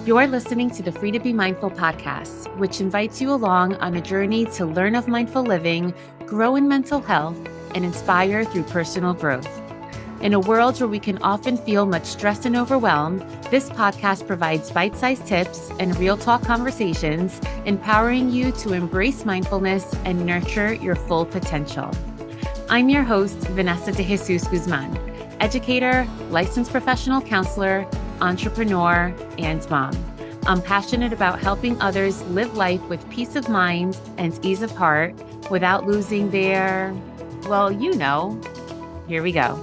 You're listening to the Free to Be Mindful podcast, which invites you along on a journey to learn of mindful living, grow in mental health, and inspire through personal growth. In a world where we can often feel much stress and overwhelmed, this podcast provides bite-sized tips and real talk conversations, empowering you to embrace mindfulness and nurture your full potential. I'm your host, Vanessa de Jesus Guzman, educator, licensed professional counselor, entrepreneur, and mom. I'm passionate about helping others live life with peace of mind and ease of heart without losing their, well, here we go.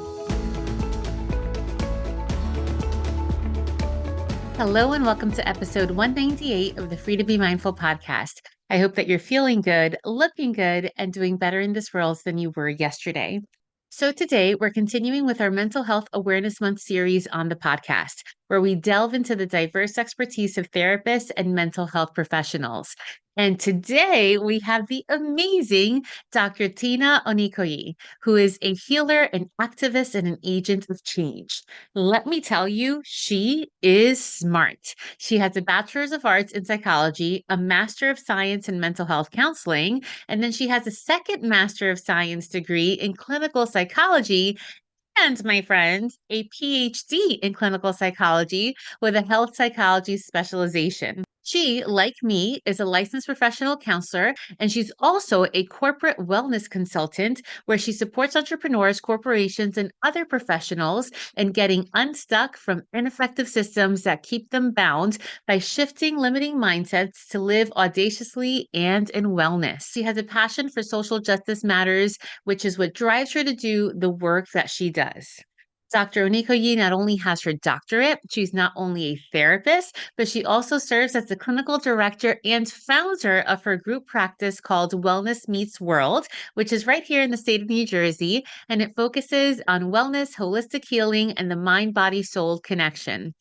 Hello, and welcome to episode 198 of the Free to Be Mindful podcast. I hope that you're feeling good, looking good, and doing better in this world than you were yesterday. So today we're continuing with our Mental Health Awareness Month series on the podcast, where we delve into the diverse expertise of therapists and mental health professionals. And today we have the amazing Dr. Tina Onikoyi, who is a healer, an activist, and an agent of change. Let me tell you, she is smart. She has a bachelor's of arts in psychology, a master of science in mental health counseling, and then she has a second master of science degree in clinical psychology and, my friend, a PhD in clinical psychology with a health psychology specialization. She, like me, is a licensed professional counselor, and she's also a corporate wellness consultant where she supports entrepreneurs, corporations, and other professionals in getting unstuck from ineffective systems that keep them bound by shifting limiting mindsets to live audaciously and in wellness. She has a passion for social justice matters, which is what drives her to do the work that she does. Dr. Onikoyi not only has her doctorate, she's not only a therapist, but she also serves as the clinical director and founder of her group practice called Wellness Meets World, which is right here in the state of New Jersey, and it focuses on wellness, holistic healing, and the mind body soul connection.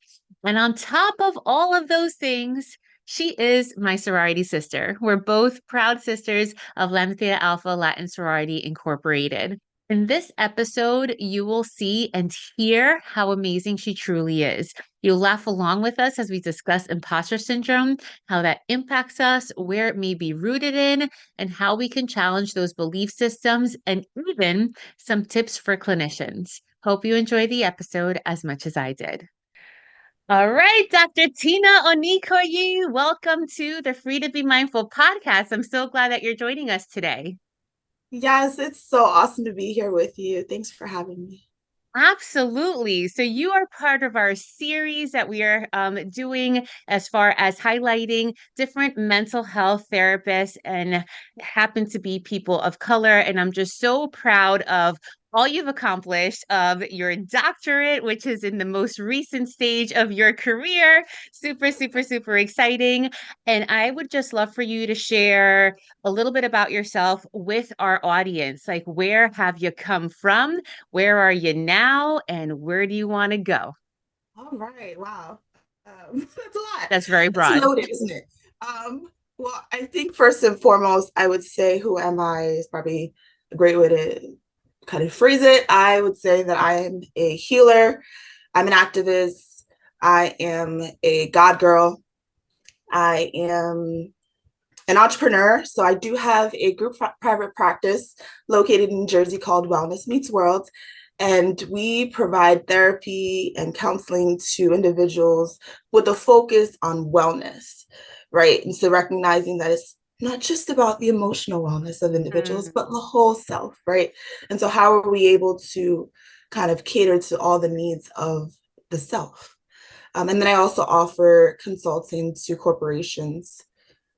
And on top of all of those things, she is my sorority sister. We're both proud sisters of Lambda Theta Alpha Latin Sorority Incorporated. In this episode, you will see and hear how amazing she truly is. You'll laugh along with us as we discuss imposter syndrome, how that impacts us, where it may be rooted in, and how we can challenge those belief systems, and even some tips for clinicians. Hope you enjoy the episode as much as I did. All right, Dr. Tina Onikoyi, welcome to the Free to Be Mindful podcast. I'm so glad that you're joining us today. Yes, it's so awesome to be here with you. Thanks for having me. Absolutely. So you are part of our series that we are doing as far as highlighting different mental health therapists and happen to be people of color. And I'm just so proud of all you've accomplished, of your doctorate, which is in the most recent stage of your career. Super, super, super exciting. And I would just love for you to share a little bit about yourself with our audience. Like, where have you come from? Where are you now? And where do you want to go? All right. Wow. That's a lot. That's very That's broad. loaded, isn't it? Well, I think first and foremost, I would say who am I is probably a great way to kind of phrase it. I would say that I am a healer. I'm an activist. I am a God girl. I am an entrepreneur. So I do have a group private practice located in Jersey called Wellness Meets World. And we provide therapy and counseling to individuals with a focus on wellness, right? And so recognizing that it's not just about the emotional wellness of individuals, Mm. but the whole self, right? And so how are we able to kind of cater to all the needs of the self? And then I also offer consulting to corporations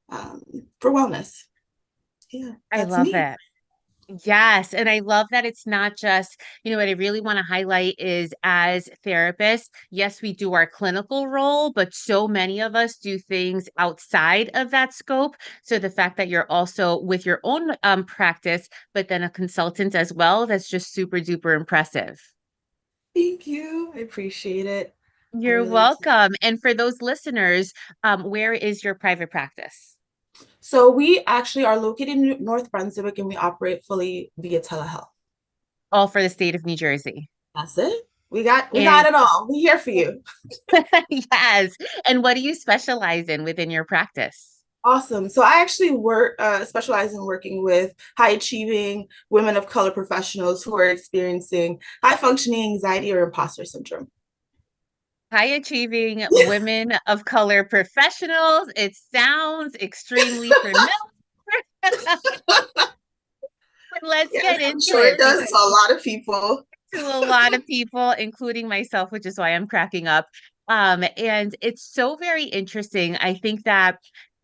um, for wellness. Yeah, I that's love me. it. Yes. And I love that it's not just, what I really want to highlight is as therapists, yes, we do our clinical role, but so many of us do things outside of that scope. So the fact that you're also with your own practice, but then a consultant as well, that's just super duper impressive. Thank you. I appreciate it. I You're really do. welcome. And for those listeners, where is your private practice? So we actually are located in North Brunswick and we operate fully via telehealth. All for the state of New Jersey. That's it. we got And it all. We're here for you. yes. And what do you specialize in within your practice? Awesome. So I actually work specialize in working with high achieving women of color professionals who are experiencing high functioning anxiety or imposter syndrome. High achieving women of color professionals. It sounds extremely familiar. Let's Yes, get I'm into sure it it does because to a lot of people. to a lot of people, including myself, which is why I'm cracking up. And it's so very interesting. I think that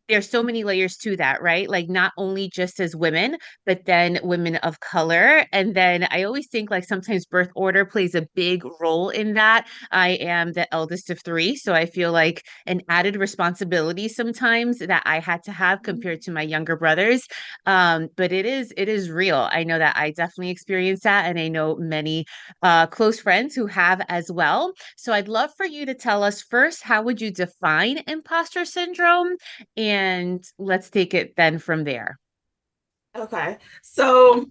there's so many layers to that, right? Like not only just as women, but then women of color. And then I always think like sometimes birth order plays a big role in that. I am the eldest of three, so I feel like an added responsibility sometimes that I had to have compared to my younger brothers. But it is real. I know that I definitely experienced that, and I know many close friends who have as well. So I'd love for you to tell us first, how would you define imposter syndrome? And let's take it then from there. Okay. So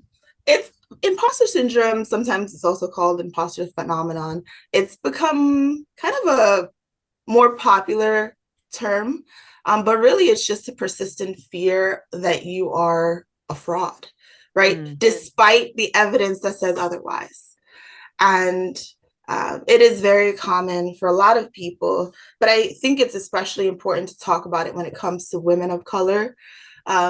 it's imposter syndrome. Sometimes it's also called imposter phenomenon. It's become kind of a more popular term, but really it's just a persistent fear that you are a fraud, right? Mm, Despite the evidence that says otherwise. And it is very common for a lot of people, but I think it's especially important to talk about it when it comes to women of color,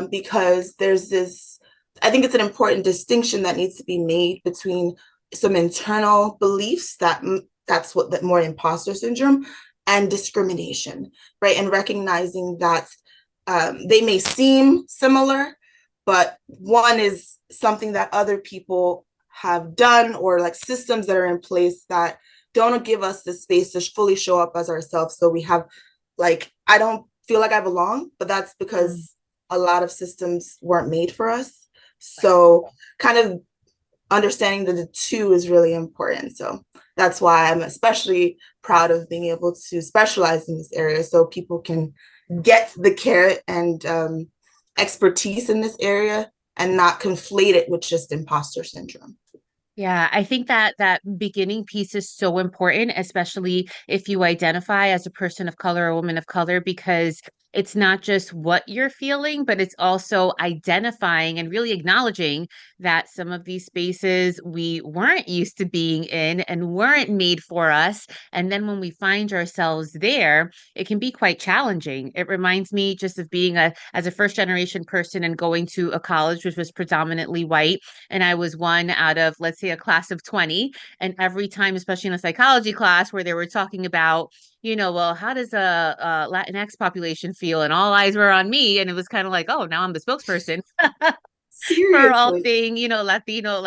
because there's this, I think it's an important distinction that needs to be made between some internal beliefs that's what that more imposter syndrome and discrimination, right? And recognizing that they may seem similar, but one is something that other people have done or like systems that are in place that don't give us the space to fully show up as ourselves. So we have like, I don't feel like I belong, but that's mm, because a lot of systems weren't made for us. right. So kind of understanding that the two is really important. So that's why I'm especially proud of being able to specialize in this area so people can get the care and expertise in this area and not conflate it with just imposter syndrome. Yeah, I think that that beginning piece is so important, especially if you identify as a person of color or woman of color, because it's not just what you're feeling, but it's also identifying and really acknowledging that some of these spaces we weren't used to being in and weren't made for us. And then when we find ourselves there, it can be quite challenging. It reminds me just of being as a first generation person and going to a college which was predominantly white, and I was one out of, let's say, a class of 20. And every time, especially in a psychology class where they were talking about, well, how does a Latinx population feel? And all eyes were on me. And it was kind of like, oh, now I'm the spokesperson for all Seriously. thing, Latino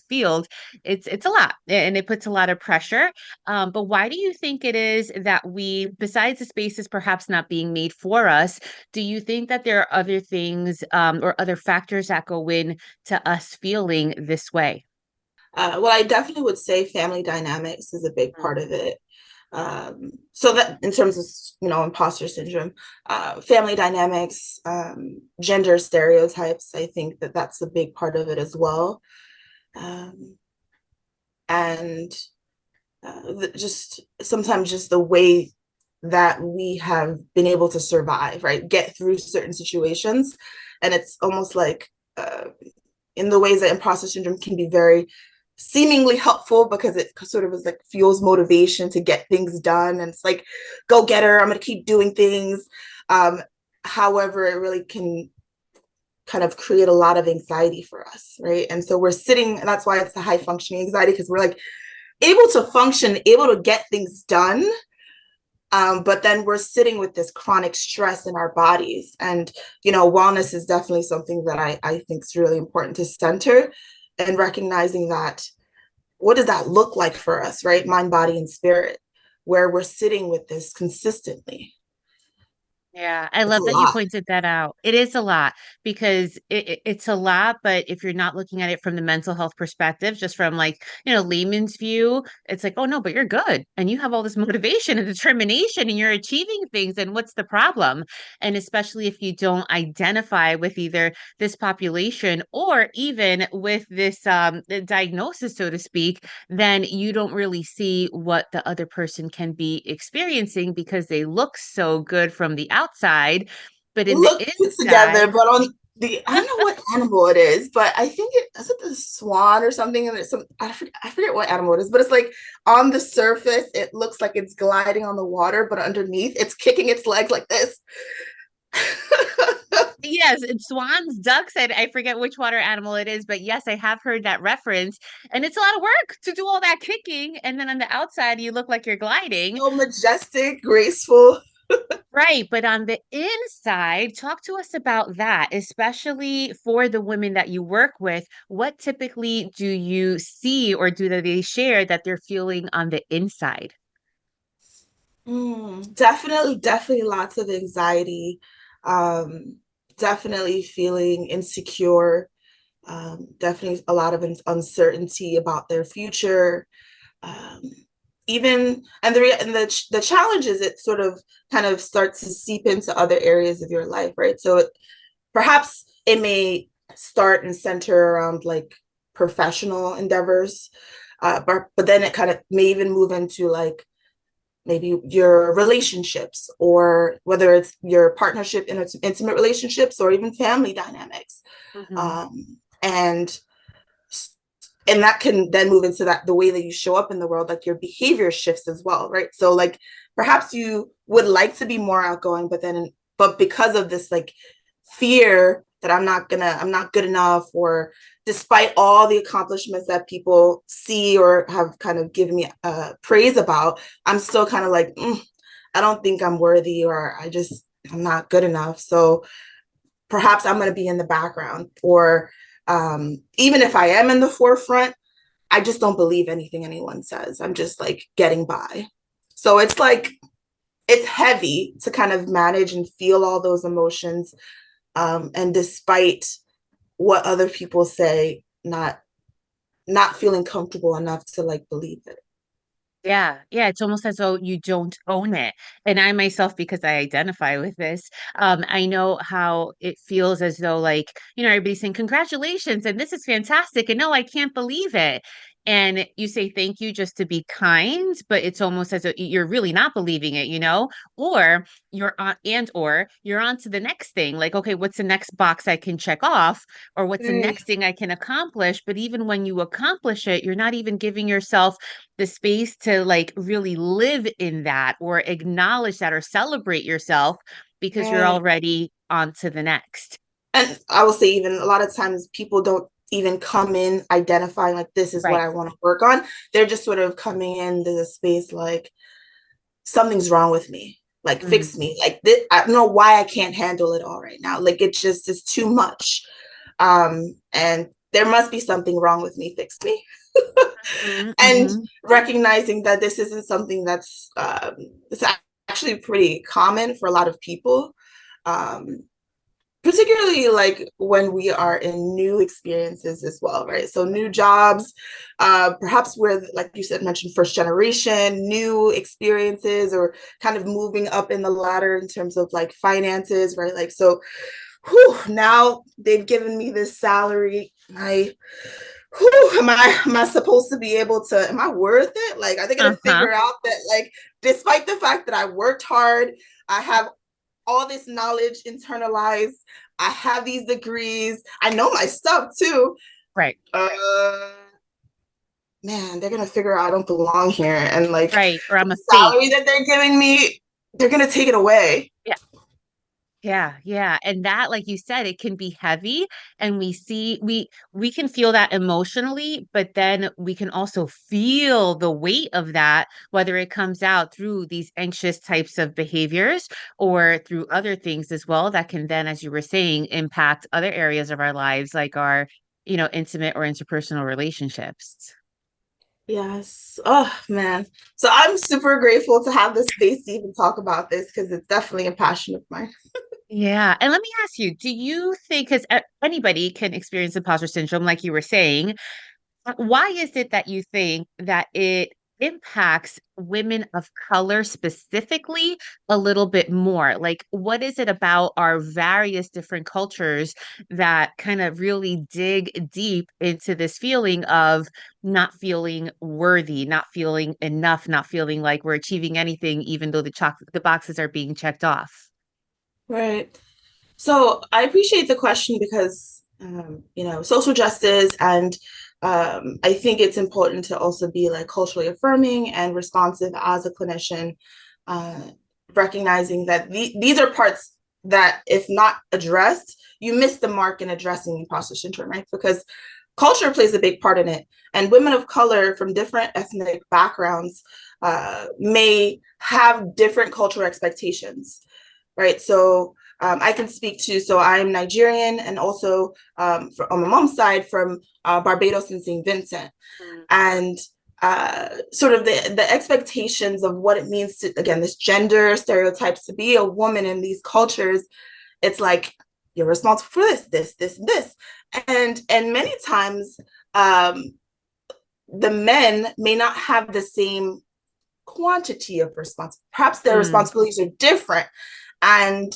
field. It's a lot, and it puts a lot of pressure. But why do you think it is that we, besides the spaces perhaps not being made for us, do you think that there are other things or other factors that go in to us feeling this way? Well, I definitely would say family dynamics is a big Mm. part of it. So that in terms of imposter syndrome, family dynamics, gender stereotypes, I think that that's a big part of it as well. Um, and just sometimes just the way that we have been able to survive, right? Get through certain situations. And it's almost like in the ways that imposter syndrome can be very seemingly helpful because it sort of is like fuels motivation to get things done. And it's like, go get her, I'm going to keep doing things. However, it really can kind of create a lot of anxiety for us, right? And so we're sitting, and that's why it's the high functioning anxiety, because we're like able to function, able to get things done, but then we're sitting with this chronic stress in our bodies. And, wellness is definitely something that I think is really important to center and recognizing that what does that look like for us, right? Mind, body, and spirit, where we're sitting with this consistently. Yeah, I It's love a that you lot. pointed that out. It is a lot because it's a lot, but if you're not looking at it from the mental health perspective, just from like, layman's view, it's like, oh no, but you're good and you have all this motivation and determination and you're achieving things. And what's the problem? And especially if you don't identify with either this population or even with this the diagnosis, so to speak, then you don't really see what the other person can be experiencing because they look so good from the outside, but It in the looks put together, inside, but on the I don't know what animal it is, but I think it is it the swan or something, and there's some I forget what animal it is, but it's like on the surface it looks like it's gliding on the water, but underneath it's kicking its legs like this. yes, it's swans, ducks, and I forget which water animal it is, but yes, I have heard that reference. And it's a lot of work to do all that kicking. And then on the outside, you look like you're gliding. So majestic, graceful. Right, but on the inside, talk to us about that, especially for the women that you work with. What typically do you see or do they share that they're feeling on the inside? Definitely lots of anxiety. Um, Definitely feeling insecure. Definitely a lot of uncertainty about their future. Um, Even and the challenge is it sort of kind of starts to seep into other areas of your life, right? So perhaps it may start and center around like professional endeavors, but then it kind of may even move into like maybe your relationships, or whether it's your partnership in intimate relationships or even family dynamics. Mhm. And that can then move into that the way that you show up in the world, like your behavior shifts as well, right? So like perhaps you would like to be more outgoing, but because of this like fear that I'm not good enough, or despite all the accomplishments that people see or have kind of given me praise about, I'm still kind of like, I don't think I'm worthy, or I'm not good enough. So perhaps I'm going to be in the background, or even if I am in the forefront, I just don't believe anything anyone says. I'm just like getting by. So it's like, it's heavy to kind of manage and feel all those emotions. And despite what other people say, not feeling comfortable enough to like believe it. Yeah, yeah, it's almost as though you don't own it. And I myself, because I identify with this, I know how it feels as though like, everybody's saying congratulations and this is fantastic. And no, I can't believe it. And you say thank you just to be kind, but it's almost as though you're really not believing it, or you're on to the next thing. Like, okay, what's the next box I can check off? Or what's the Mm. next thing I can accomplish? But even when you accomplish it, you're not even giving yourself the space to like really live in that or acknowledge that or celebrate yourself because you're Right. already on to the next. And I will say, even a lot of times people don't even come in identifying like this is what Right. I want to work on. They're just sort of coming into the space like something's wrong with me. Like Mm. fix me. Like this, I don't know why I can't handle it all right now. Like it's just it's too much. And there must be something wrong with me. Fix me. Mhm, And mhm. recognizing that this isn't something that's it's actually pretty common for a lot of people. Um, Particularly like when we are in new experiences as well, right? So new jobs, perhaps where, like you said, mentioned first generation, new experiences, or kind of moving up in the ladder in terms of like finances, right? Like, so now they've given me this salary. Am I supposed to be able to, am I worth it? Like, are they going to Uh-huh. figure out that, like, despite the fact that I worked hard, I have all this knowledge internalized, I have these degrees, I know my stuff too. Right. Uh, Man, they're going to figure out I don't belong here. And like Right. Or I'm the a fake. salary that they're giving me, they're going to take it away. Yeah. Yeah, yeah. And that, like you said, it can be heavy and we can feel that emotionally, but then we can also feel the weight of that, whether it comes out through these anxious types of behaviors or through other things as well that can then, as you were saying, impact other areas of our lives, like our, intimate or interpersonal relationships. Yes. Oh man. So I'm super grateful to have this space to even talk about this because it's definitely a passion of mine. Yeah. And let me ask you, do you think, because anybody can experience imposter syndrome, like you were saying, why is it that you think that it impacts women of color specifically a little bit more? Like, what is it about our various different cultures that kind of really dig deep into this feeling of not feeling worthy, not feeling enough, not feeling like we're achieving anything, even though the boxes are being checked off? Right. So I appreciate the question because, social justice and I think it's important to also be like culturally affirming and responsive as a clinician, uh, recognizing that these are parts that, if not addressed, you miss the mark in addressing imposter syndrome, right? Because culture plays a big part in it. And women of color from different ethnic backgrounds may have different cultural expectations, right? So I can speak to, so I'm Nigerian and also on my mom's side from Barbados and St. Vincent. Mm. And sort of the expectations of what it means to, again, this gender stereotypes to be a woman in these cultures, it's like, you're responsible for this. And many times the men may not have the same quantity of responsibility. Perhaps their Mm. responsibilities are different. And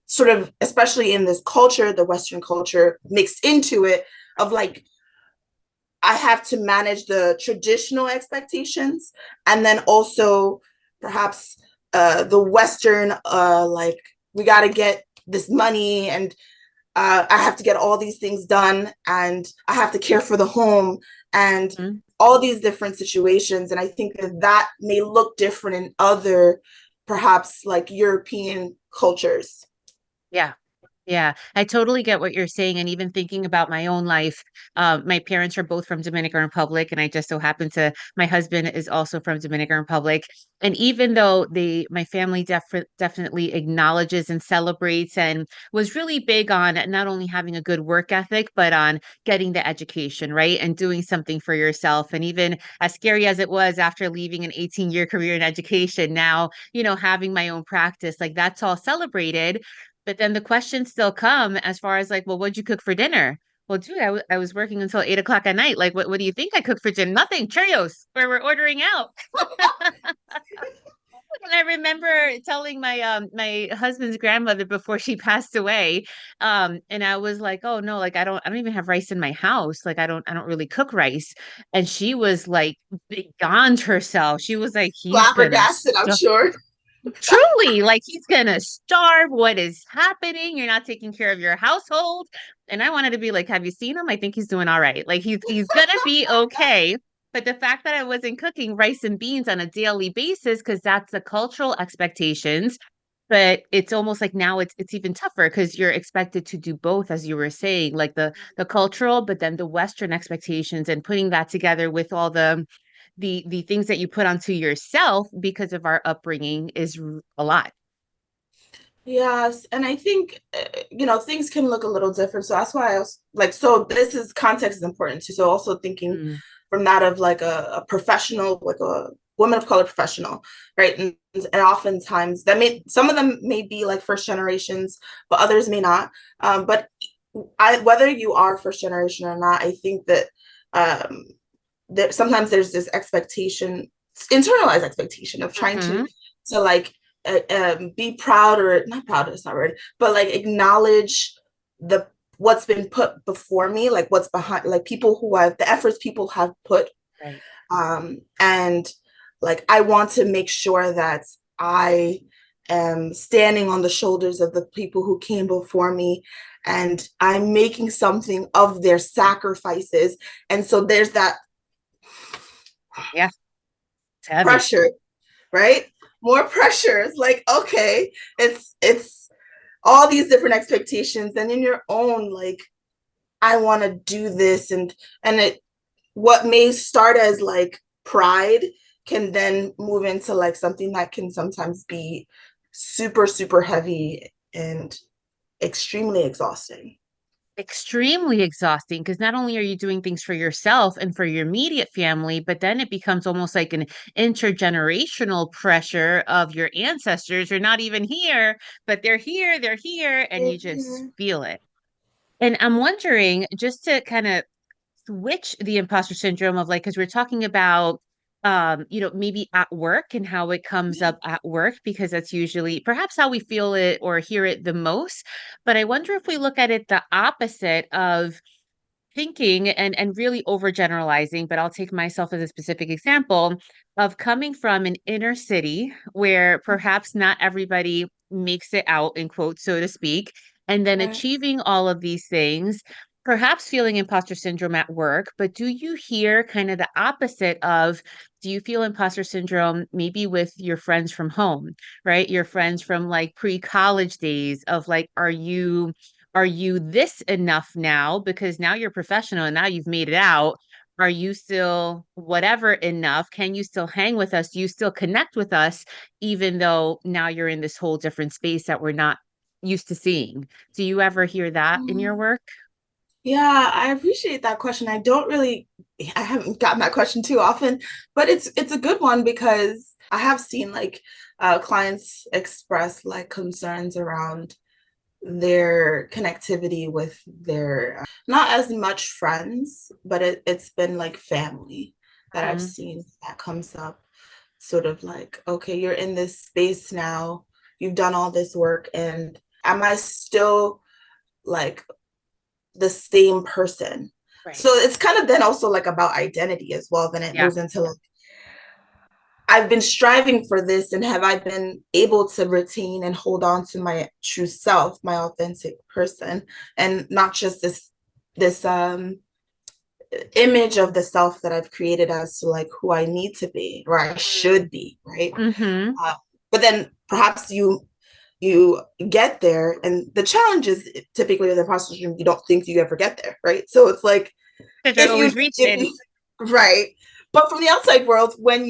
sort of, especially in this culture, the Western culture mixed into it, of like, I have to manage the traditional expectations and then also perhaps the Western, like, we got to get this money and I have to get all these things done and I have to care for the home and Mm. all these different situations. And I think that that may look different in other, perhaps like European cultures. Yeah. Yeah, I totally get what you're saying. And even thinking about my own life, my parents are both from Dominican Republic, and I just so happen to, my husband is also from Dominican Republic. And even though my family definitely acknowledges and celebrates and was really big on not only having a good work ethic, but on getting the education, right? And doing something for yourself. And even as scary as it was after leaving an 18-year career in education, now, having my own practice, like that's all celebrated. But then the questions still come as far as like, well, what'd you cook for dinner? Well, dude, I was working until 8 o'clock at night. Like, what do you think I cooked for dinner? Nothing. Cheerios, where we're ordering out. And I remember telling my husband's grandmother before she passed away, and I was like, oh no, like I don't even have rice in my house. Like I don't really cook rice. And she was like beyond herself. She was like, he's gonna Flabbergasted, I'm sure. truly, like he's gonna starve. What is happening? You're not taking care of your household. And I wanted to be like, have you seen him? I think he's doing all right. Like he's gonna be okay. But the fact that I wasn't cooking rice and beans on a daily basis, because that's the cultural expectations, but it's almost like now it's even tougher because you're expected to do both, as you were saying, like the cultural, but then the Western expectations and putting that together with all the things that you put onto yourself because of our upbringing is a lot. Yes, and I think things can look a little different. So that's why I was like, so this is context is important too. So also thinking Mm. from that of like a professional, like a woman of color professional, right? And oftentimes that may, some of them may be like first generations, but others may not. But whether you are first generation or not, I think that um, that sometimes there's this expectation, internalized expectation of trying Hmm. to like be proud, or not proud, it's not right, but like acknowledge the what's been put before me, like what's behind, like people who have the efforts people have put, Right. and like I want to make sure that I am standing on the shoulders of the people who came before me and I'm making something of their sacrifices. And so there's that Yeah, it's heavy. pressure, right? More pressure. It's like, okay, it's all these different expectations. And in your own, like, I want to do this, and it, what may start as like pride can then move into like something that can sometimes be super, super heavy and extremely exhausting. extremely exhausting because not only are you doing things for yourself and for your immediate family, but then it becomes almost like an intergenerational pressure of your ancestors. You're not even here, but they're here, and you just Mhm. feel it. And I'm wondering, just to kind of switch the imposter syndrome of like, because we're talking about maybe at work and how it comes Yeah. up at work, because that's usually perhaps how we feel it or hear it the most. But I wonder if we look at it the opposite of thinking and really overgeneralizing, but I'll take myself as a specific example of coming from an inner city where perhaps not everybody makes it out, in quotes, so to speak, and then Right. achieving all of these things, perhaps feeling imposter syndrome at work. But do you hear kind of the opposite of, do you feel imposter syndrome maybe with your friends from home, right? Your friends from like pre-college days of like, are you this enough now? Because now you're professional and now you've made it out. Are you still whatever enough? Can you still hang with us? Do you still connect with us, even though now you're in this whole different space that we're not used to seeing? Do you ever hear that in your Mm. work? Yeah, I appreciate that question. I haven't gotten that question too often, but it's a good one because I have seen like clients express like concerns around their connectivity with their not as much friends, but it's been like family that I've Mhm. seen that comes up. Sort of like, okay, you're in this space now, you've done all this work, and am I still like the same person? Right. So it's kind of then also like about identity as well. Then it Yeah. moves into like, I've been striving for this, and have I been able to retain and hold on to my true self, my authentic person, and not just this image of the self that I've created as to like who I need to be or I should be, right? Mm-hmm. Uh, but then perhaps you get there, and the challenge is typically with imposter syndrome, you don't think you ever get there, right? So it's like Because you're always if reaching. you right, but from the outside world, when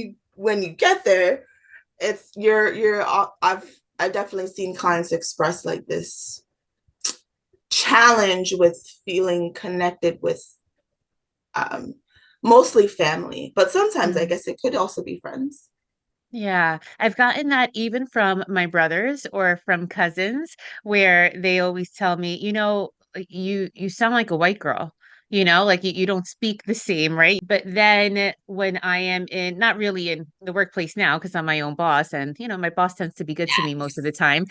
you get there, it's you're I've definitely seen clients express like this challenge with feeling connected with um mostly family, but sometimes I guess it could also be friends. Yeah, I've gotten that even from my brothers or from cousins where they always tell me, like, you sound like a white girl, like you don't speak the same, right? But then when I am in, not really in the workplace now because I'm my own boss and my boss tends to be good to me most of the time.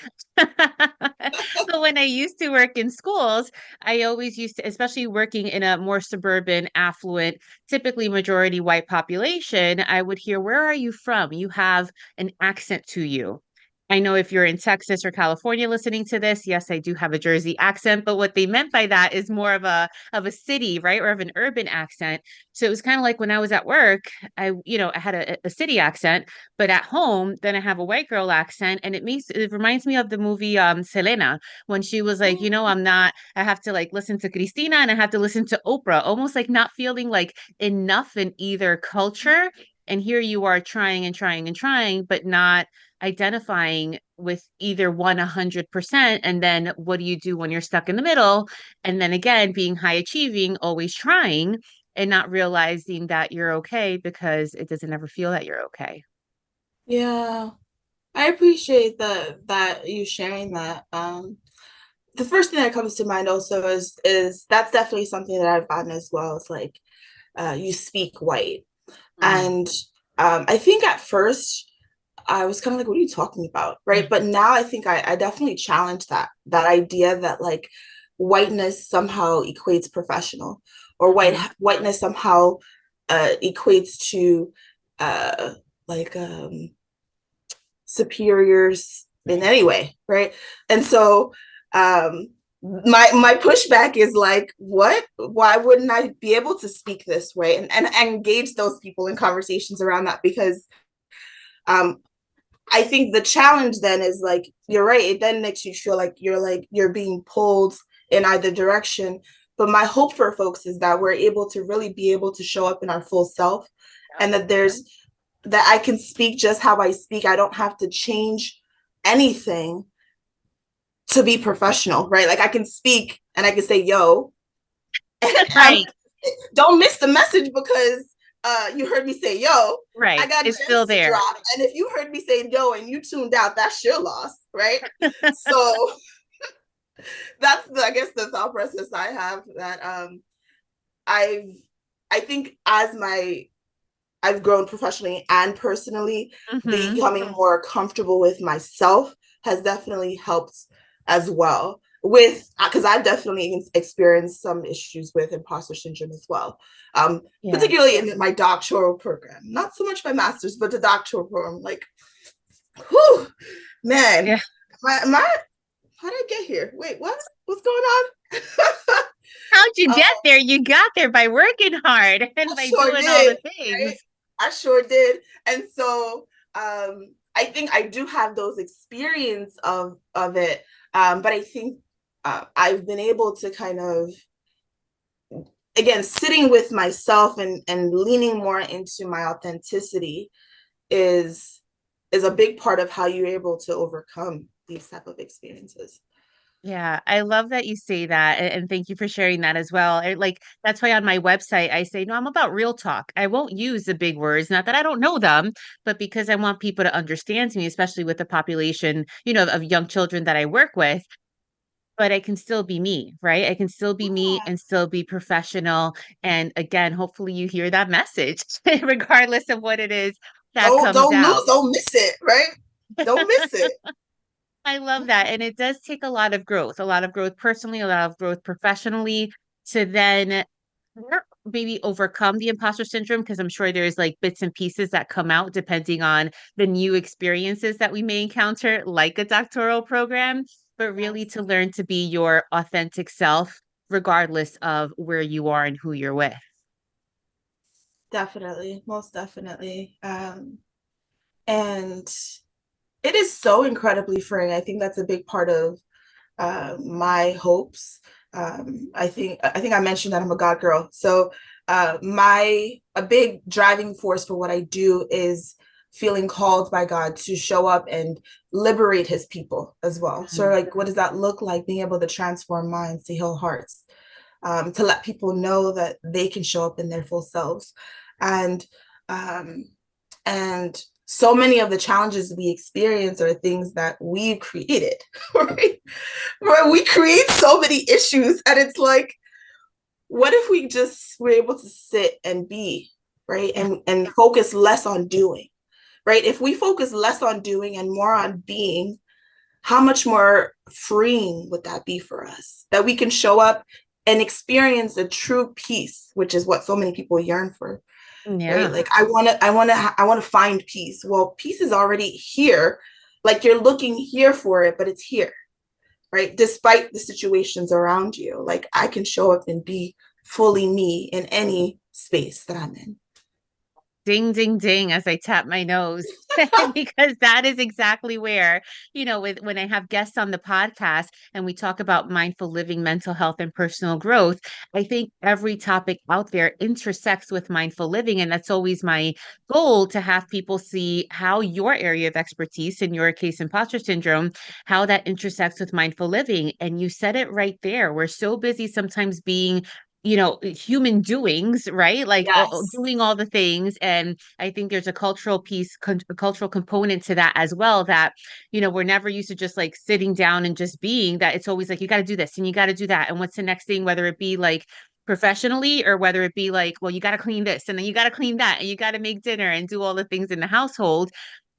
But when I used to work in schools, I always used to, especially working in a more suburban, affluent, typically majority white population, I would hear, "Where are you from? You have an accent to you." I know if you're in Texas or California listening to this, yes, I do have a Jersey accent, but what they meant by that is more of a city, right? Or of an urban accent. So it was kind of like when I was at work, I had a city accent, but at home, then I have a white girl accent. And it reminds me of the movie Selena, when she was like, I have to like listen to Christina and I have to listen to Oprah, almost like not feeling like enough in either culture. And here you are trying and trying and trying, but not identifying with either one 100%. And then what do you do when you're stuck in the middle? And then again, being high achieving, always trying and not realizing that you're okay because it doesn't ever feel that you're okay. Yeah, I appreciate that you sharing that. The first thing that comes to mind also is that's definitely something that I've gotten as well. It's like you speak white, Mm. and I think at first I was kind of like, what are you talking about? Right. But now I think I definitely challenge that idea that like whiteness somehow equates professional, or Mhm. whiteness somehow equates to uh like superiors in any way, right? And so my pushback is like, what? Why wouldn't I be able to speak this way and engage those people in conversations around that? Because um I think the challenge then is like, you're right, it then makes you feel like you're being pulled in either direction. But my hope for folks is that we're able to really be able to show up in our full self, and that I can speak just how I speak. I don't have to change anything to be professional, right? Like I can speak and I can say yo, and Right. don't miss the message because you heard me say yo. I Right. got It's still gems to there. drop, and if you heard me say yo and you tuned out, that's your loss, right? So that's I guess the thought process I have that I've I think as my I've grown professionally and personally, Hmm. becoming more comfortable with myself has definitely helped as well. With because I've definitely experienced some issues with imposter syndrome as well, Yeah. particularly in my doctoral program. Not so much my master's, but the doctoral program. Like, whew, man, Yeah. my how did I get here? Wait, what? What's going on? How'd you um, get there? You got there by working hard and I by sure doing all did, the right? things. I sure did. And so I think I do have those experience of it. But I think I've been able to kind of again sitting with myself and leaning more into my authenticity is is a big part of how you're able to overcome these type of experiences. Yeah, I love that you say that. And thank you for sharing that as well. Like, that's why on my website, I say, no, I'm about real talk. I won't use the big words, not that I don't know them, but because I want people to understand me, especially with the population, of young children that I work with. But I can still be me, right? I can still be me Yeah. and still be professional. And again, hopefully you hear that message, regardless of what it is that comes out. Don't miss it, right? Don't miss it. I love that. And it does take a lot of growth personally, a lot of growth professionally to then not maybe overcome the imposter syndrome, because I'm sure there's like bits and pieces that come out depending on the new experiences that we may encounter, like a doctoral program, but really Yes. to learn to be your authentic self, regardless of where you are and who you're with. Definitely, most definitely. And it is so incredibly freeing. I think that's a big part of my hopes. I think I mentioned that I'm a God girl. So my a big driving force for what I do is feeling called by God to show up and liberate his people as well. So Mm. like what does that look like? Being able to transform minds, to heal hearts, to let people know that they can show up in their full selves. And um, and so many of the challenges we experience are things that we've created, right? Where we create so many issues, and it's like, what if we just were able to sit and be, right? Yeah. And focus less on doing, right? If we focus less on doing and more on being, how much more freeing would that be for us? That we can show up and experience a true peace, which is what so many people yearn for, right? Yeah. Like I want to find peace. Well, peace is already here. Like you're looking here for it, but it's here, right? Despite the situations around you, like I can show up and be fully me in any space that I'm in. Ding, ding, ding, as I tap my nose. Because that is exactly where, with when I have guests on the podcast and we talk about mindful living, mental health, and personal growth, I think every topic out there intersects with mindful living. And that's always my goal, to have people see how your area of expertise, in your case, imposter syndrome, how that intersects with mindful living. And you said it right there. We're so busy sometimes being human doings, right? Like Yes. doing all the things. And I think there's a cultural piece, a cultural component to that as well, that, we're never used to just like sitting down and just being, that it's always like, you got to do this and you got to do that. And what's the next thing, whether it be like professionally or whether it be like, well, you got to clean this and then you got to clean that and you got to make dinner and do all the things in the household,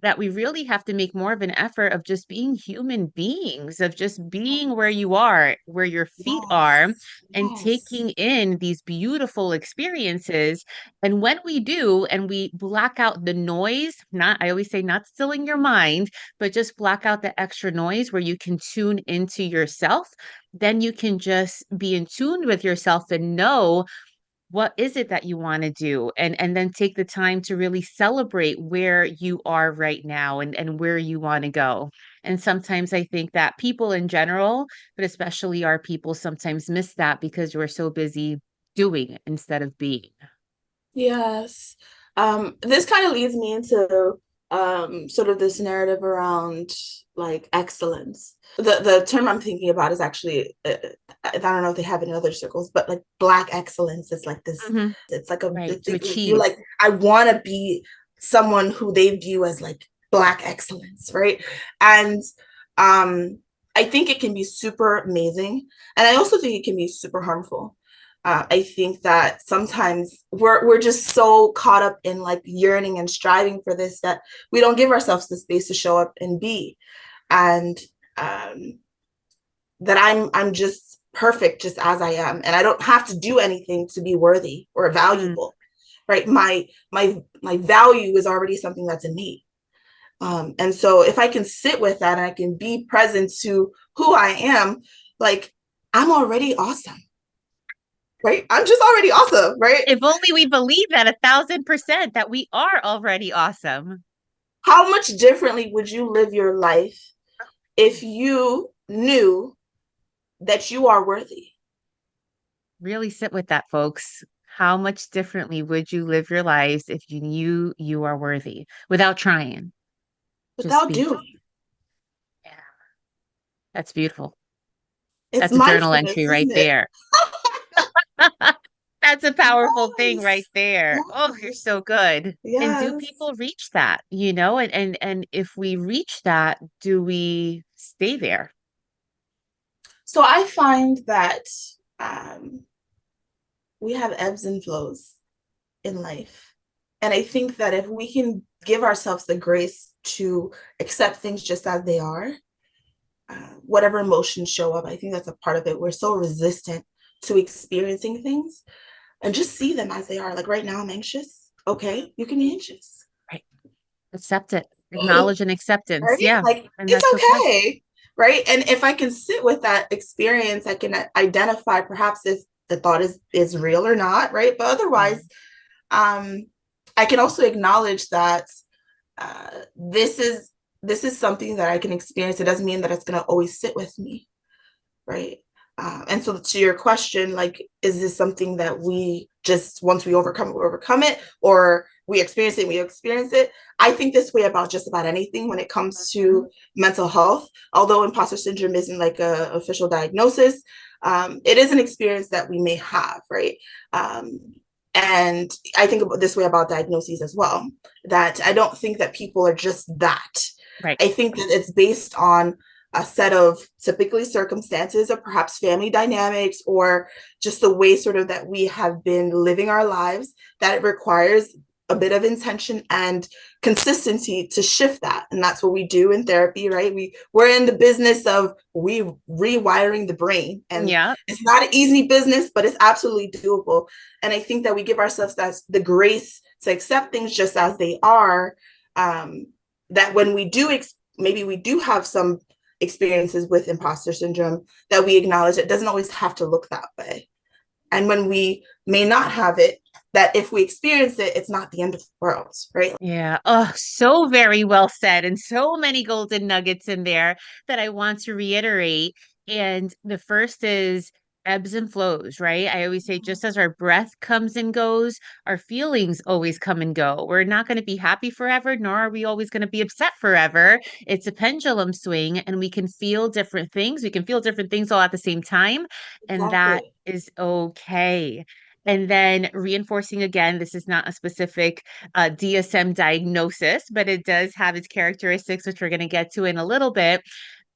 that we really have to make more of an effort of just being human beings, of just being where you are, where your feet Yes. are, and Yes. taking in these beautiful experiences. And when we do, and we black out the noise, not, I always say, not stilling your mind, but just black out the extra noise where you can tune into yourself, then you can just be in tune with yourself and know what is it that you want to do, and then take the time to really celebrate where you are right now, and where you want to go. And sometimes I think that people in general, but especially our people, sometimes miss that because we're so busy doing instead of being. Yes. This kind of leads me into sort of this narrative around like excellence. The term I'm thinking about is actually I don't know if they have it in other circles, but like Black excellence is like this. Hmm. It's like a Right. To you achieve. like I want to be someone who they view as like Black excellence, right? And I think it can be super amazing, and I also think it can be super harmful. I think that sometimes we're just so caught up in like yearning and striving for this that we don't give ourselves the space to show up and be, and um, that I'm just perfect just as I am, and I don't have to do anything to be worthy or Mm. valuable, right? My value is already something that's innate. And so if I can sit with that and I can be present to who I am, like I'm already awesome, right? I'm just already awesome, right? If only we believe that 1,000% that we are already awesome. How much differently would you live your life if you knew that you are worthy Really sit with that, folks. How much differently would you live your lives if you knew you are worthy without trying? Just without be. doing? Yeah, that's beautiful. It's That's a journal entry mindfulness, right isn't it? there. That's a powerful thing right Yes. there. Oh, you're Yes. so good. And do Yes. people reach that, and if we reach that, do we stay there? So I find that um, we have ebbs and flows in life. And I think that if we can give ourselves the grace to accept things just as they are, whatever emotions show up, I think that's a part of it. We're so resistant to experiencing things and just see them as they are. Like right now, I'm anxious. Okay, you can be anxious. Right. Accept it. Acknowledge and acceptance. Right? Yeah. Like And it's that's okay. okay. Right. And if I can sit with that experience, I can identify perhaps if the thought is real or not. Right. But otherwise, um, I can also acknowledge that uh, this is this is something that I can experience. It doesn't mean that it's going to always sit with me, right? And so to your question, like, is this something that we just once we overcome it, or we experience it? I think this way about just about anything when it comes Mhm. to mental health. Although imposter syndrome isn't like a official diagnosis, it is an experience that we may have, right? Um, and I think about this way about diagnoses as well. That I don't think that people are just that. Right. I think that it's based on a set of typically circumstances or perhaps family dynamics or just the way sort of that we have been living our lives, that it requires a bit of intention and consistency to shift that. And that's what we do in therapy, right? We're in the business of rewiring the brain, and Yeah. it's not an easy business, but it's absolutely doable. And I think that we give ourselves that the grace to accept things just as they are, um, that when we do maybe we do have some experiences with imposter syndrome, that we acknowledge it doesn't always have to look that way. And when we may not have it, that if we experience it, it's not the end of the world, right? Yeah. Oh, so very well said. And so many golden nuggets in there that I want to reiterate. And the first is ebbs and flows, right? I always say, just as our breath comes and goes, our feelings always come and go. We're not going to be happy forever, nor are we always going to be upset forever. It's a pendulum swing, and we can feel different things. We can feel different things all at the same time. And that Exactly. is okay. And then reinforcing again, this is not a specific DSM diagnosis, but it does have its characteristics, which we're going to get to in a little bit.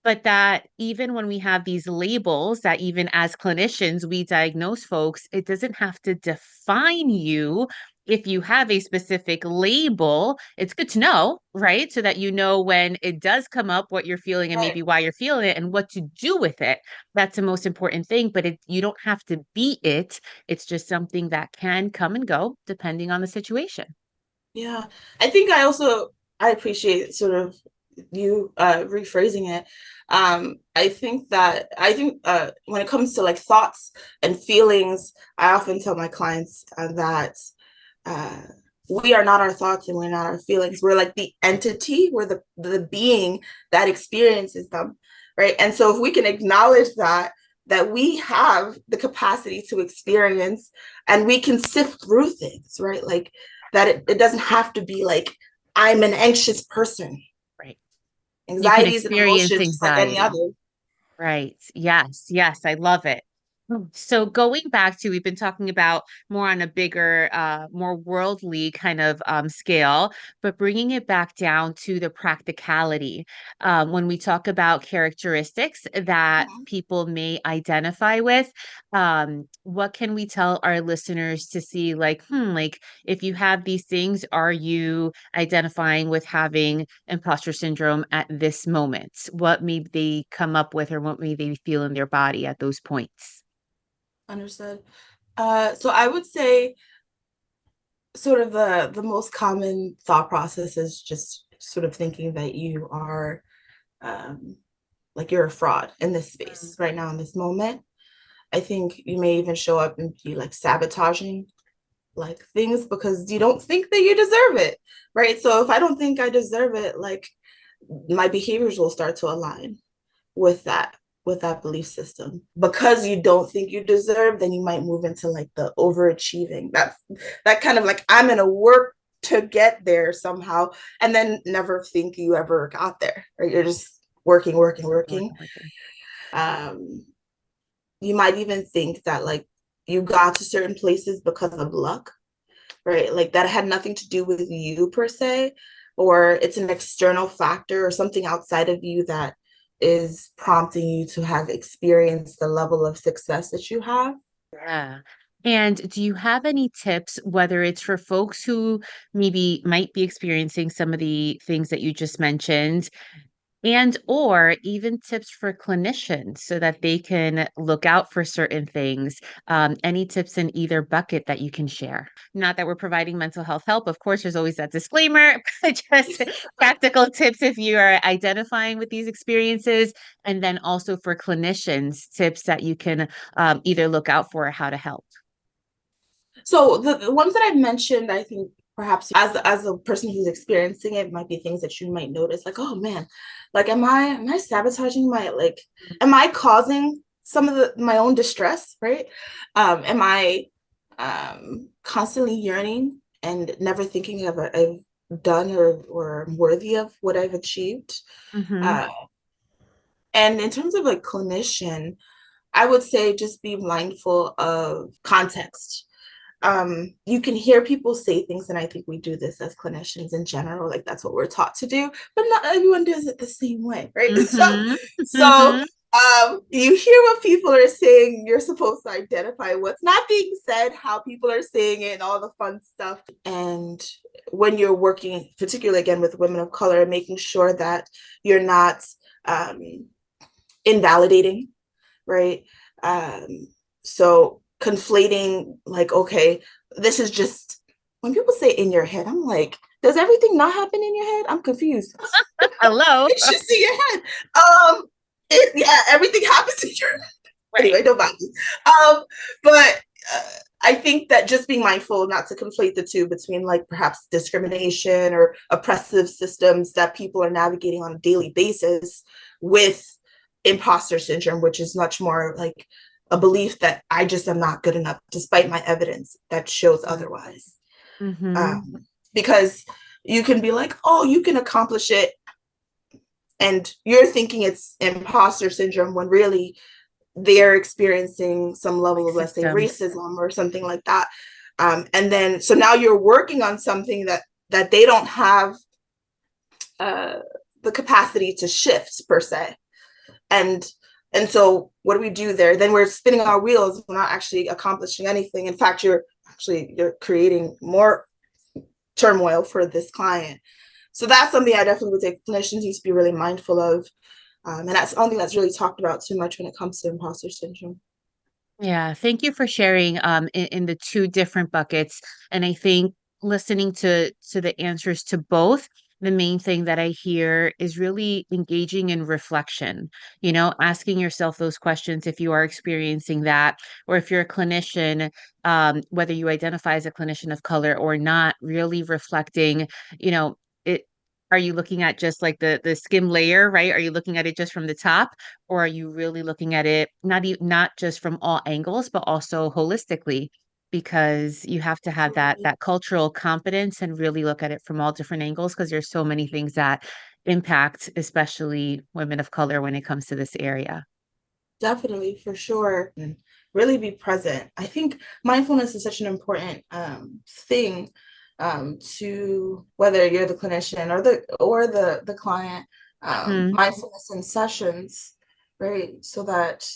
But that even when we have these labels, that even as clinicians, we diagnose folks, it doesn't have to define you. If you have a specific label, it's good to know, right? So that you know when it does come up, what you're feeling and Right. maybe why you're feeling it and what to do with it. That's the most important thing. But you don't have to be it. It's just something that can come and go depending on the situation. Yeah. I think I appreciate sort of you rephrasing it. I think when it comes to like thoughts and feelings, I often tell my clients that uh, we are not our thoughts and we're not our feelings. We're like the entity, we're the being that experiences them, right? And so if we can acknowledge that we have the capacity to experience and we can sift through things, right? Like that it doesn't have to be like I'm an anxious person. Right. You can Anxiety is an experience emotion just like any anxiety. other. Right. Yes. Yes. I love it. So going back to, we've been talking about more on a bigger, more worldly kind of scale, but bringing it back down to the practicality. When we talk about characteristics that Mhm. people may identify with, what can we tell our listeners to see, like if you have these things, are you identifying with having imposter syndrome at this moment? What may they come up with, or what may they feel in their body at those points? Understood. So I would say sort of the most common thought process is just sort of thinking that you are um, like you're a fraud in this space right now in this moment. I think you may even show up and be like sabotaging like things because you don't think that you deserve it, right? So if I don't think I deserve it, like my behaviors will start to align with that belief system. Because you don't think you deserve, then you might move into like the overachieving, that kind of like I'm gonna work to get there somehow, and then never think you ever got there, right? You're just working working working. Working, working. um you might even think that like you got to certain places because of luck, right? Like that had nothing to do with you per se, or it's an external factor or something outside of you that is prompting you to have experienced the level of success that you have. Yeah. And do you have any tips, whether it's for folks who maybe might be experiencing some of the things that you just mentioned, and or even tips for clinicians so that they can look out for certain things? Any tips in either bucket that you can share? Not that we're providing mental health help. Of course, there's always that disclaimer, but just practical tips if you are identifying with these experiences. And then also for clinicians, tips that you can either look out for or how to help. So the ones that I've mentioned, I think perhaps as a person who's experiencing it, might be things that you might notice, like, oh man, like am I sabotaging my like, am I causing some of my own distress, right? Am I constantly yearning and never thinking of I've done or worthy of what I've achieved? Mm-hmm. Uh, and in terms of like clinician, I would say just be mindful of context. You can hear people say things, and I think we do this as clinicians in general, like that's what we're taught to do, but not everyone does it the same way, right? so Mm-hmm. so Mm-hmm. you hear what people are saying, you're supposed to identify what's not being said, how people are saying it, and all the fun stuff. And when you're working particularly again with women of color, making sure that you're not um, invalidating, right? Um, so conflating, like, okay, this is just when people say in your head, I'm like, does everything not happen in your head? I'm confused. Hello. It's just in your head. Yeah, everything happens in your head. Right. Anyway, don't mind me. But I think that just being mindful not to conflate the two between like perhaps discrimination or oppressive systems that people are navigating on a daily basis with imposter syndrome, which is much more like a belief that I just am not good enough, despite my evidence that shows otherwise. Mm-hmm. Because you can be like, oh, you can accomplish it, and you're thinking it's imposter syndrome when really they're experiencing some level Like of, let's say, system. racism or something like that. And then so now you're working on something that they don't have uh, the capacity to shift per se. And and so what do we do there? Then we're spinning our wheels. We're not actually accomplishing anything. In fact, you're creating more turmoil for this client. So that's something I definitely would say clinicians need to be really mindful of. And that's something that's really talked about too much when it comes to imposter syndrome. Yeah, thank you for sharing in the two different buckets. And I think listening to the answers to both, the main thing that I hear is really engaging in reflection, asking yourself those questions if you are experiencing that, or if you're a clinician, whether you identify as a clinician of color or not, really reflecting, it. Are you looking at just like the skim layer, right? Are you looking at it just from the top? Or are you really looking at it not just from all angles, but also holistically? because you have to have Absolutely. that cultural competence and really look at it from all different angles because there's so many things that impact, especially women of color when it comes to this area. Definitely, for sure. And really be present. I think mindfulness is such an important thing to whether you're the clinician or the client. Mm, Mindfulness in sessions, right? So that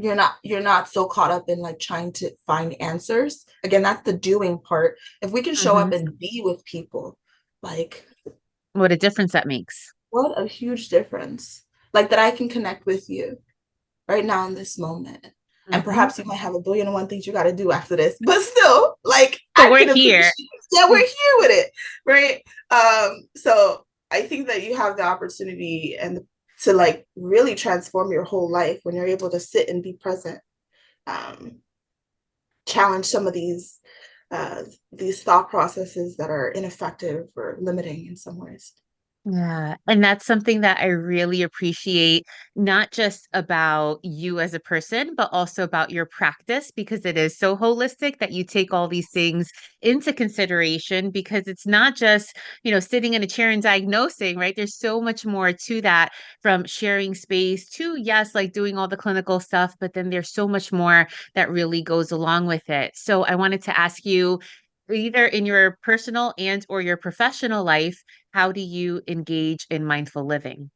you're not so caught up in like trying to find answers. Again, that's the doing part. If we can show hmm. up and be with people, like What a difference that makes. what a huge difference. Like that I can connect with you right now in this moment. And Hmm. perhaps you might have a billion and one things you got to do after this, but still, like But I we're can here. appreciate. Yeah, we're here with it, right? So I think that you have the opportunity and to like really transform your whole life when you're able to sit and be present, um, challenge some of these thought processes that are ineffective or limiting in some ways. Yeah, and that's something that I really appreciate, not just about you as a person, but also about your practice, because it is so holistic that you take all these things into consideration because it's not just, sitting in a chair and diagnosing, right? There's so much more to that from sharing space to, yes, like doing all the clinical stuff, but then there's so much more that really goes along with it. So I wanted to ask you, either in your personal and or your professional life, how do you engage in mindful living?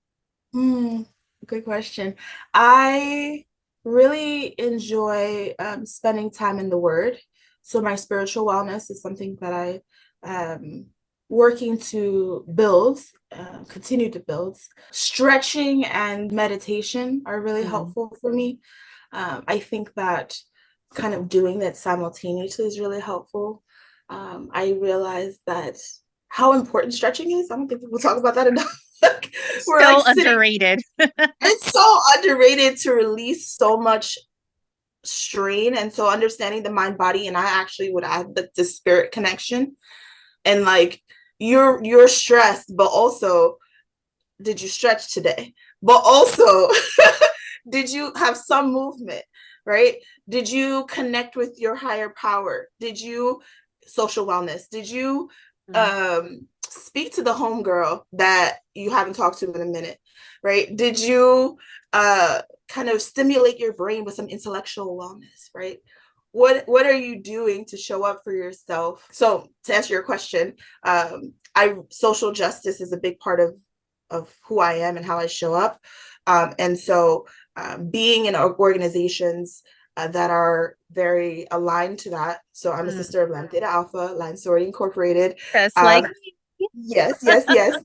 Hmm, good question. I really enjoy spending time in the Word. So my spiritual wellness is something that I working to build, continue to build. Stretching and meditation are really Mm. helpful for me. I think that kind of doing that simultaneously is really helpful. I realize that how important stretching is. I don't think people talk about that enough. We're like So sitting, underrated. it's so underrated to release so much strain. And so understanding the mind body, and I actually would add the spirit connection and like you're stressed, but also did you stretch today? But also, did you have some movement, right? Did you connect with your higher power? Did you social wellness? Did you Mm. speak to the homegirl that you haven't talked to in a minute, right? Did you kind of stimulate your brain with some intellectual wellness, right? What are you doing to show up for yourself? So to answer your question, I social justice is a big part of who I am and how I show up. And so being in organizations that are very aligned to that. So I'm a Mm. sister of Lambda Theta Alpha, Line Sorority Incorporated. Just like Um, yes, yes, yes.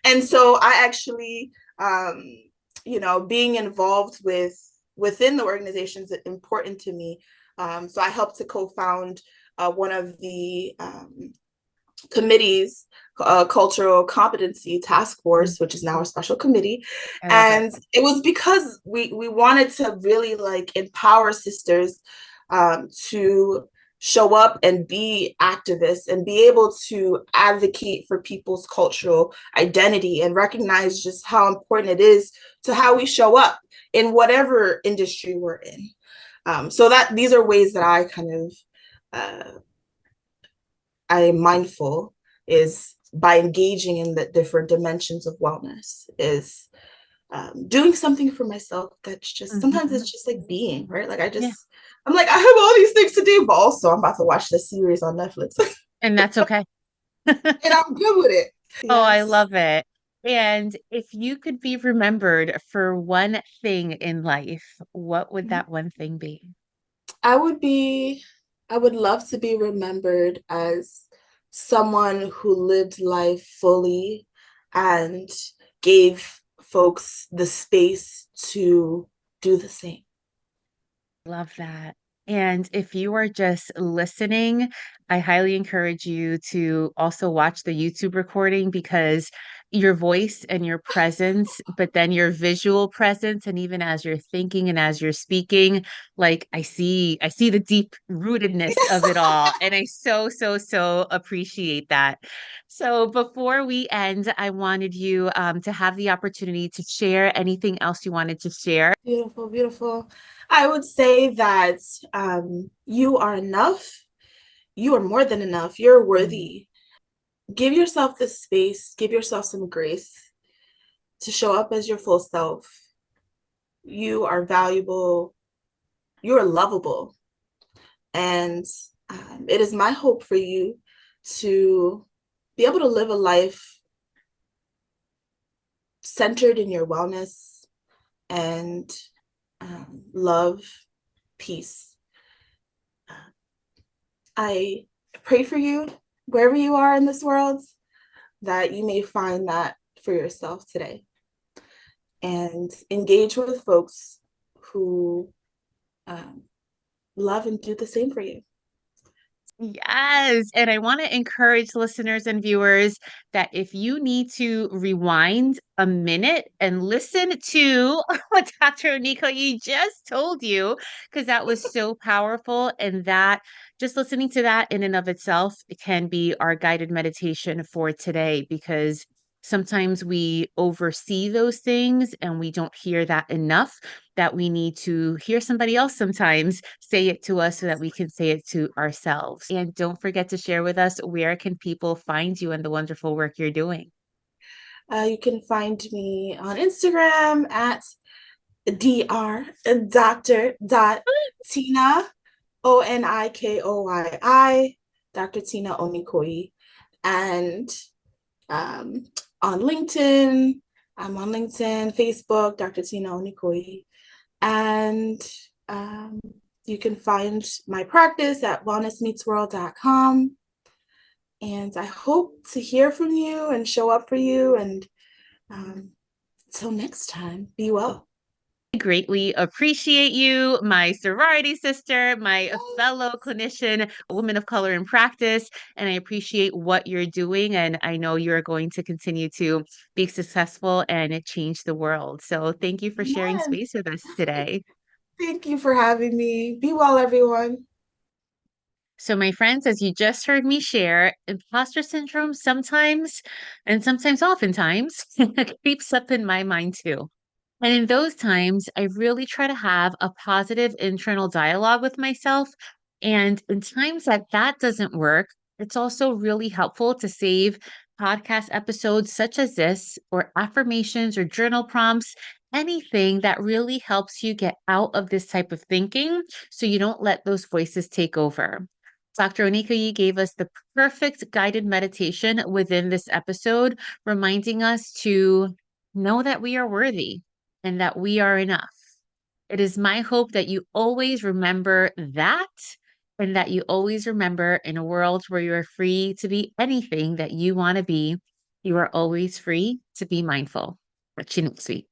And so I actually, being involved within the organizations is important to me. So I helped to co-found one of the committees, cultural competency task Mm. force, which is now a special committee. I love it. And it was because we wanted to really like empower sisters to show up and be activists and be able to advocate for people's cultural identity and recognize just how important it is to how we show up in whatever industry we're in. So that these are ways that I kind of I am mindful is by engaging in the different dimensions of wellness is doing something for myself that's just sometimes Hmm. it's just like being right like Yeah. I'm like I have all these things to do but also I'm about to watch this series on Netflix And that's okay. and I'm good with it. Oh, I Yes. love it. And if you could be remembered for one thing in life, what would that one thing be? I would be, I would love to be remembered as someone who lived life fully and gave folks the space to do the same. Love that. And if you are just listening, I highly encourage you to also watch the YouTube recording because your voice and your presence, but then your visual presence. And even as you're thinking and as you're speaking, like I see the deep rootedness of it all. And I so appreciate that. So before we end, I wanted you to have the opportunity to share anything else you wanted to share. Beautiful, beautiful. I would say that you are enough. You are more than enough. You're worthy. Give yourself the space, give yourself some grace to show up as your full self. You are valuable. You are lovable. And it is my hope for you to be able to live a life centered in your wellness and love, peace. I pray for you wherever you are in this world that you may find that for yourself today and engage with folks who um, love and do the same for you. Yes. And I want to encourage listeners and viewers that if you need to rewind a minute and listen to what Dr. Onikoyi just told you, because that was so powerful. And that just listening to that in and of itself can be our guided meditation for today, because sometimes we oversee those things and we don't hear that enough, that we need to hear somebody else sometimes say it to us so that we can say it to ourselves. And don't forget to share with us, where can people find you and the wonderful work you're doing? You can find me on Instagram at Dr. Onikoyi, Dr. Tina Onikoyi. And um, on LinkedIn, I'm on LinkedIn, Facebook, Dr. Tina Onikoyi. And um, you can find my practice at wellnessmeetsworld.com. And I hope to hear from you and show up for you. And until next time, be well. I greatly appreciate you, my sorority sister, my fellow clinician, a woman of color in practice, and I appreciate what you're doing. And I know you're going to continue to be successful and change the world. So thank you for sharing Amen. space with us today. Thank you for having me. Be well, everyone. So, my friends, as you just heard me share, imposter syndrome sometimes, and sometimes oftentimes, creeps up in my mind too. And in those times, I really try to have a positive internal dialogue with myself. And in times that that doesn't work, it's also really helpful to save podcast episodes such as this, or affirmations or journal prompts, anything that really helps you get out of this type of thinking so you don't let those voices take over. Dr. Onikoyi gave us the perfect guided meditation within this episode, reminding us to know that we are worthy and that we are enough. It is my hope that you always remember that, and that you always remember, in a world where you are free to be anything that you want to be, you are always free to be mindful. Catch you next week.